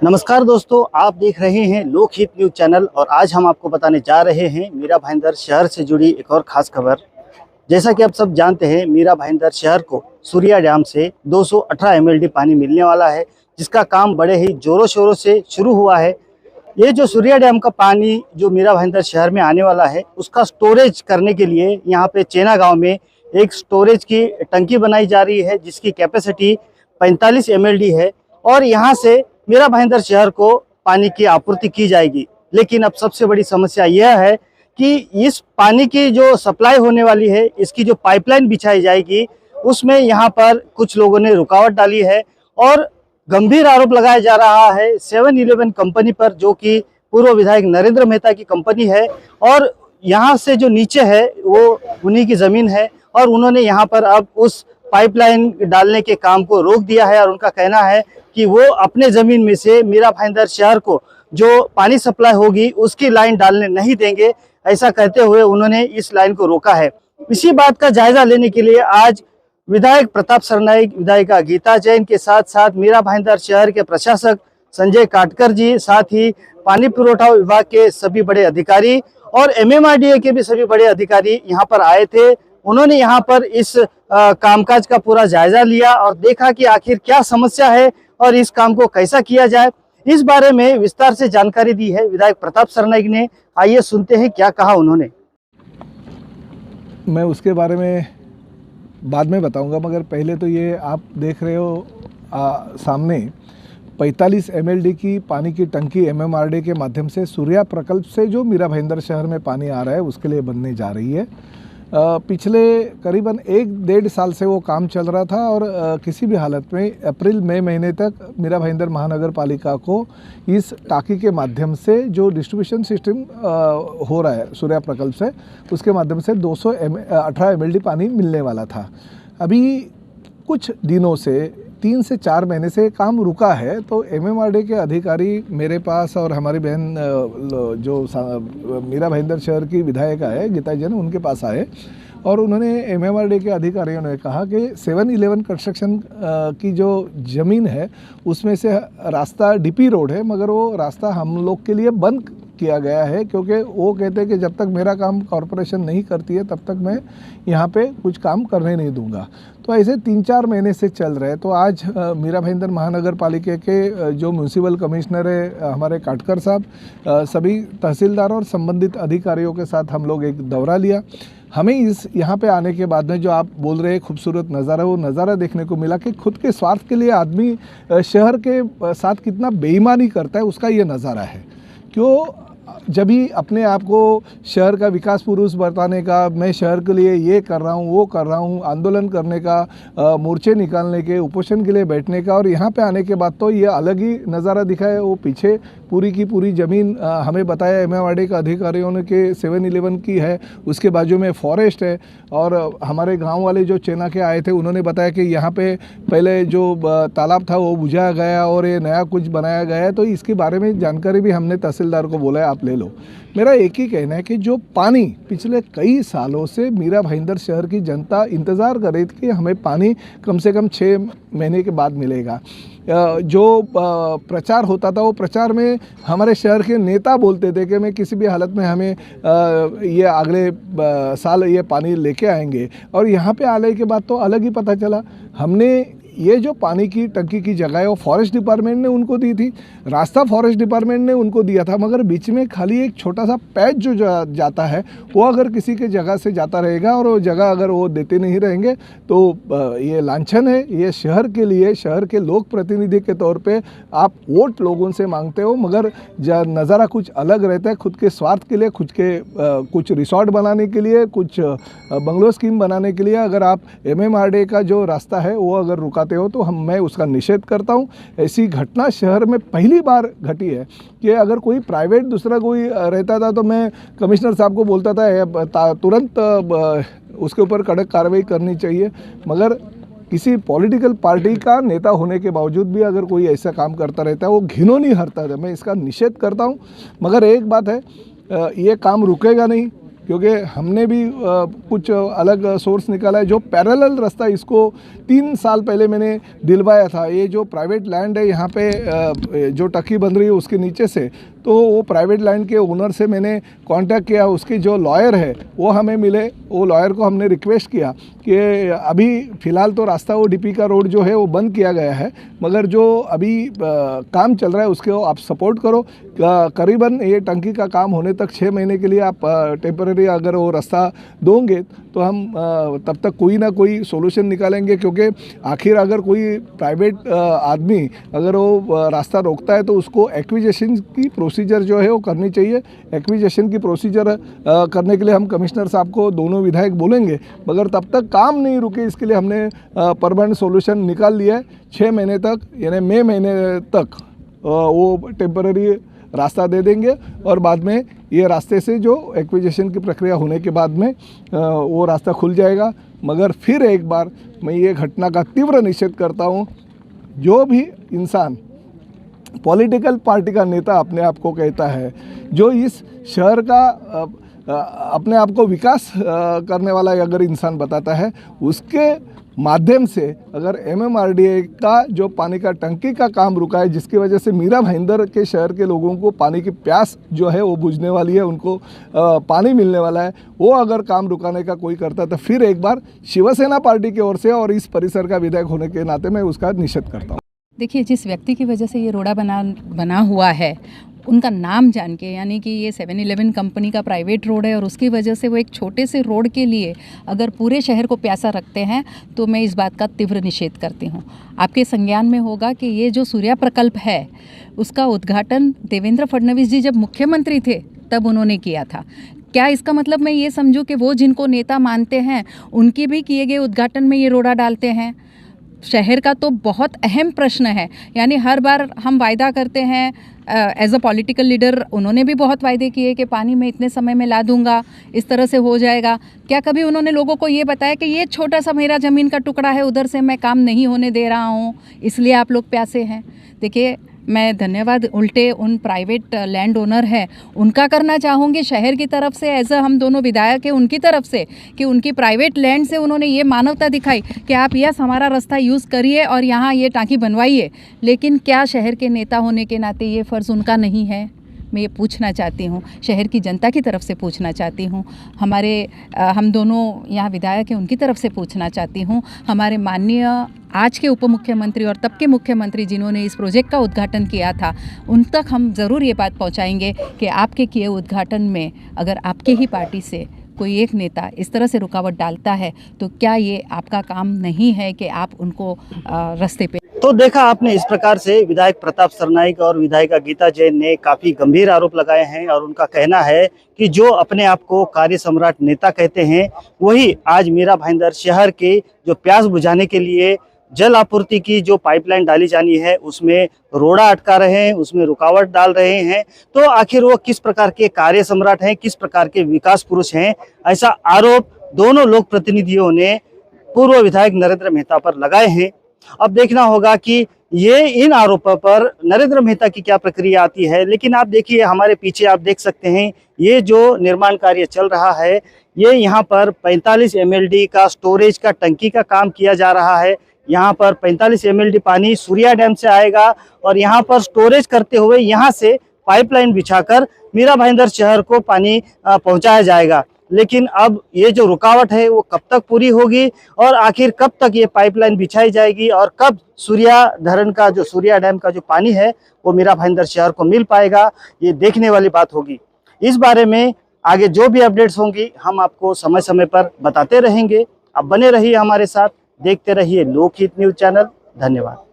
नमस्कार दोस्तों, आप देख रहे हैं लोकहित न्यूज चैनल और आज हम आपको बताने जा रहे हैं मीरा भाईंदर शहर से जुड़ी एक और खास खबर। जैसा कि आप सब जानते हैं, मीरा भाईंदर शहर को सूर्या डैम से 218 एमएलडी पानी मिलने वाला है, जिसका काम बड़े ही जोरों शोरों से शुरू हुआ है। ये जो सूर्या डैम का पानी जो मीरा भाईंदर शहर में आने वाला है, उसका स्टोरेज करने के लिए यहाँ पे चेना गाँव में एक स्टोरेज की टंकी बनाई जा रही है, जिसकी कैपेसिटी 45 एमएलडी है और यहाँ से मीरा भाईंदर शहर को पानी की आपूर्ति की जाएगी। लेकिन अब सबसे बड़ी समस्या यह है कि इस पानी की जो सप्लाई होने वाली है, इसकी जो पाइपलाइन बिछाई जाएगी, उसमें यहाँ पर कुछ लोगों ने रुकावट डाली है और गंभीर आरोप लगाया जा रहा है 7-Eleven कंपनी पर, जो कि पूर्व विधायक नरेंद्र मेहता की कंपनी है और यहाँ से जो नीचे है वो उन्हीं की ज़मीन है और उन्होंने यहाँ पर अब उस पाइपलाइन डालने के काम को रोक दिया है और उनका कहना है कि वो अपने ज़मीन में से मीरा भाईंदर शहर को जो पानी सप्लाई होगी उसकी लाइन डालने नहीं देंगे। ऐसा कहते हुए उन्होंने इस लाइन को रोका है। इसी बात का जायजा लेने के लिए आज विधायक प्रताप सरनाईक, विधायिका गीता जैन के साथ साथ मीरा भाईंदर शहर के प्रशासक संजय काटकर जी, साथ ही पानी पुरवठा विभाग के सभी बड़े अधिकारी और MMRDA के भी सभी बड़े अधिकारी यहाँ पर आए थे। उन्होंने यहाँ पर इस कामकाज का पूरा जायजा लिया और देखा कि आखिर क्या समस्या है और इस काम को कैसा किया जाए। इस बारे में विस्तार से जानकारी दी है विधायक प्रताप सरनाईक ने। आइए सुनते हैं क्या कहा उन्होंने। मैं उसके बारे में बाद में बताऊंगा, मगर पहले तो ये आप देख रहे हो सामने 45 एमएलडी की पानी की टंकी MMRDA के माध्यम से सूर्या प्रकल्प से जो मीरा भाईंदर शहर में पानी आ रहा है उसके लिए बनने जा रही है। पिछले करीबन 1-1.5 साल से वो काम चल रहा था और किसी भी हालत में अप्रैल मई महीने तक मीरा भाईंदर महानगर पालिका को इस टाँकी के माध्यम से जो डिस्ट्रीब्यूशन सिस्टम हो रहा है सूर्या प्रकल्प से, उसके माध्यम से 218 एमएलडी पानी मिलने वाला था। अभी कुछ दिनों से 3 से 4 महीने से काम रुका है, तो MMRDA के अधिकारी मेरे पास और हमारी बहन जो मीरा भाईंदर शहर की विधायिका है गीता जैन, उनके पास आए और उन्होंने MMRDA के अधिकारियों ने कहा कि 7-Eleven कंस्ट्रक्शन की जो ज़मीन है उसमें से रास्ता DP रोड है, मगर वो रास्ता हम लोग के लिए बंद किया गया है, क्योंकि वो कहते हैं कि जब तक मेरा काम कॉरपोरेशन नहीं करती है तब तक मैं यहाँ पे कुछ काम करने नहीं दूंगा। तो ऐसे 3-4 महीने से चल रहे हैं। तो आज मीरा भाईंदर महानगर पालिका के जो म्यूनसिपल कमिश्नर है हमारे काटकर साहब, सभी तहसीलदार और संबंधित अधिकारियों के साथ हम लोग एक दौरा लिया। हमें इस यहाँ पे आने के बाद में जो आप बोल रहे हैं खूबसूरत नज़ारा, वो नज़ारा देखने को मिला कि खुद के स्वार्थ के लिए आदमी शहर के साथ कितना बेईमानी करता है, उसका ये नज़ारा है। क्यों जब भी अपने आप को शहर का विकास पुरुष बताने का, मैं शहर के लिए ये कर रहा हूँ वो कर रहा हूँ, आंदोलन करने का, मोर्चे निकालने के, उपोषण के लिए बैठने का, और यहाँ पे आने के बाद तो ये अलग ही नज़ारा दिखा है। वो पीछे पूरी की पूरी ज़मीन हमें बताया MMRDA का अधिकारियों ने कि 7-Eleven की है, उसके बाजू में फॉरेस्ट है। और हमारे गाँव वाले जो चेना के आए थे उन्होंने बताया कि यहाँ पे पहले जो तालाब था वो बुझाया गया और ये नया कुछ बनाया गया है। तो इसके बारे में जानकारी भी हमने तहसीलदार को बोला है आप ले लो। मेरा एक ही कहना है कि जो पानी पिछले कई सालों से मीरा भाईंदर शहर की जनता इंतज़ार कर रही थी कि हमें पानी कम से कम 6 महीने के बाद मिलेगा, जो प्रचार होता था वो प्रचार में हमारे शहर के नेता बोलते थे कि मैं किसी भी हालत में हमें ये अगले साल ये पानी लेके आएंगे, और यहाँ पे आने के बाद तो अलग ही पता चला। हमने ये जो पानी की टंकी की जगह है वो फॉरेस्ट डिपार्टमेंट ने उनको दी थी, रास्ता फॉरेस्ट डिपार्टमेंट ने उनको दिया था, मगर बीच में खाली एक छोटा सा पैच जो जाता है वो अगर किसी के जगह से जाता रहेगा और वो जगह अगर वो देते नहीं रहेंगे तो ये लांछन है। ये शहर के लिए, शहर के लोक प्रतिनिधि के तौर पे आप वोट लोगों से मांगते हो, मगर नज़ारा कुछ अलग रहता है। खुद के स्वार्थ के लिए, खुद के कुछ रिसोर्ट बनाने के लिए, कुछ बंगलो स्कीम बनाने के लिए अगर आप MMRDA का जो रास्ता है वो अगर रुका हो तो मैं उसका निषेध करता हूं। ऐसी घटना शहर में पहली बार घटी है कि अगर कोई प्राइवेट दूसरा कोई रहता था तो मैं कमिश्नर साहब को बोलता था तुरंत उसके ऊपर कड़क कार्रवाई करनी चाहिए, मगर किसी पॉलिटिकल पार्टी का नेता होने के बावजूद भी अगर कोई ऐसा काम करता रहता है वो घिनौनी हरकत है। मैं इसका निषेध करता हूं, मगर एक बात है, ये काम रुकेगा नहीं। क्योंकि हमने भी कुछ अलग सोर्स निकाला है जो पैरेलल रास्ता, इसको 3 साल पहले मैंने दिलवाया था। ये जो प्राइवेट लैंड है यहाँ पे जो टंकी बन रही है उसके नीचे से, तो वो प्राइवेट लैंड के ओनर से मैंने कांटेक्ट किया। उसके जो लॉयर है वो हमें मिले, वो लॉयर को हमने रिक्वेस्ट किया कि अभी फ़िलहाल तो रास्ता वो डीपी का रोड जो है वो बंद किया गया है, मगर जो अभी काम चल रहा है उसके आप सपोर्ट करो। करीबन ये टंकी का काम होने तक 6 महीने के लिए आप टेम्परेरी अगर वो रास्ता दोगे तो हम तब तक कोई ना कोई सोल्यूशन निकालेंगे। क्योंकि आखिर अगर कोई प्राइवेट आदमी अगर वो रास्ता रोकता है तो उसको एक्विजिशन की प्रोसीजर जो है वो करनी चाहिए। एक्विजिशन की प्रोसीजर करने के लिए हम कमिश्नर साहब को दोनों विधायक बोलेंगे, मगर तब तक काम नहीं रुके इसके लिए हमने परमानेंट सोल्यूशन निकाल लिया है। 6 महीने तक यानी मई महीने तक वो टेम्पररी रास्ता दे देंगे और बाद में ये रास्ते से जो एक्विजिशन की प्रक्रिया होने के बाद में वो रास्ता खुल जाएगा। मगर फिर एक बार मैं ये घटना का तीव्र निषेध करता हूँ। जो भी इंसान पॉलिटिकल पार्टी का नेता अपने आप को कहता है, जो इस शहर का अपने आप को विकास करने वाला अगर इंसान बताता है, उसके माध्यम से अगर MMRDA का जो पानी का टंकी का काम रुका है, जिसकी वजह से मीरा भाईंदर के शहर के लोगों को पानी की प्यास जो है वो बुझने वाली है, उनको पानी मिलने वाला है, वो अगर काम रुकाने का कोई करता है तो फिर एक बार शिवसेना पार्टी की ओर से और इस परिसर का विधायक होने के नाते मैं उसका निषेध करता हूँ। देखिए, जिस व्यक्ति की वजह से ये रोड़ा बना हुआ है, उनका नाम जान के, यानी कि ये 7-Eleven कंपनी का प्राइवेट रोड है और उसकी वजह से वो एक छोटे से रोड के लिए अगर पूरे शहर को प्यासा रखते हैं तो मैं इस बात का तीव्र निषेध करती हूँ। आपके संज्ञान में होगा कि ये जो सूर्या प्रकल्प है उसका उद्घाटन देवेंद्र फडणवीस जी जब मुख्यमंत्री थे तब उन्होंने किया था। क्या इसका मतलब मैं ये समझूं कि वो जिनको नेता मानते हैं उनके भी किए गए उद्घाटन में ये रोड़ा डालते हैं? शहर का तो बहुत अहम प्रश्न है। यानी हर बार हम वायदा करते हैं, एज अ पॉलिटिकल लीडर उन्होंने भी बहुत वायदे किए कि पानी मैं इतने समय में ला दूंगा, इस तरह से हो जाएगा। क्या कभी उन्होंने लोगों को ये बताया कि ये छोटा सा मेरा ज़मीन का टुकड़ा है, उधर से मैं काम नहीं होने दे रहा हूँ, इसलिए आप लोग प्यासे हैं? देखिए, मैं धन्यवाद उल्टे उन प्राइवेट लैंड ओनर हैं उनका करना चाहूँगी, शहर की तरफ से एज अ हम दोनों विधायक हैं उनकी तरफ से, कि उनकी प्राइवेट लैंड से उन्होंने ये मानवता दिखाई कि आप यस हमारा रास्ता यूज़ करिए और यहाँ ये टाँकी बनवाइए। लेकिन क्या शहर के नेता होने के नाते ये फ़र्ज़ उनका नहीं है? मैं ये पूछना चाहती हूँ, शहर की जनता की तरफ से पूछना चाहती हूँ, हम दोनों यहाँ विधायक हैं उनकी तरफ से पूछना चाहती हूँ, हमारे माननीय आज के उप मुख्यमंत्री और तब के मुख्यमंत्री जिन्होंने इस प्रोजेक्ट का उद्घाटन किया था, उन तक हम ज़रूर ये बात पहुँचाएंगे कि आपके किए उद्घाटन में अगर आपके ही पार्टी से कोई एक नेता इस तरह से रुकावट डालता है तो क्या ये आपका काम नहीं है कि आप उनको रास्ते पे। तो देखा आपने, इस प्रकार से विधायक प्रताप सरनाईक और विधायिका गीता जैन ने काफी गंभीर आरोप लगाए हैं और उनका कहना है कि जो अपने आप को कार्य सम्राट नेता कहते हैं वही आज मीरा भाईंदर शहर के जो प्यास बुझाने के लिए जल आपूर्ति की जो पाइपलाइन डाली जानी है उसमें रोड़ा अटका रहे हैं, उसमें रुकावट डाल रहे हैं। तो आखिर वो किस प्रकार के कार्य सम्राट हैं, किस प्रकार के विकास पुरुष हैं, ऐसा आरोप दोनों लोक प्रतिनिधियों ने पूर्व विधायक नरेंद्र मेहता पर लगाए हैं। अब देखना होगा कि ये इन आरोपों पर नरेंद्र मेहता की क्या प्रक्रिया आती है। लेकिन आप देखिए, हमारे पीछे आप देख सकते हैं ये जो निर्माण कार्य चल रहा है, ये यहाँ पर 45 MLD का स्टोरेज का टंकी का काम किया जा रहा है। यहाँ पर 45 MLD पानी सूर्या डैम से आएगा और यहाँ पर स्टोरेज करते हुए यहाँ से पाइपलाइन बिछाकर मीरा भाईंदर शहर को पानी पहुँचाया जाएगा। लेकिन अब ये जो रुकावट है वो कब तक पूरी होगी और आखिर कब तक ये पाइपलाइन बिछाई जाएगी और कब सूर्या डैम का जो पानी है वो मीरा भाईंदर शहर को मिल पाएगा, ये देखने वाली बात होगी। इस बारे में आगे जो भी अपडेट्स होंगी हम आपको समय समय पर बताते रहेंगे। आप बने रहिए हमारे साथ, देखते रहिए लोकहित न्यूज़ चैनल। धन्यवाद।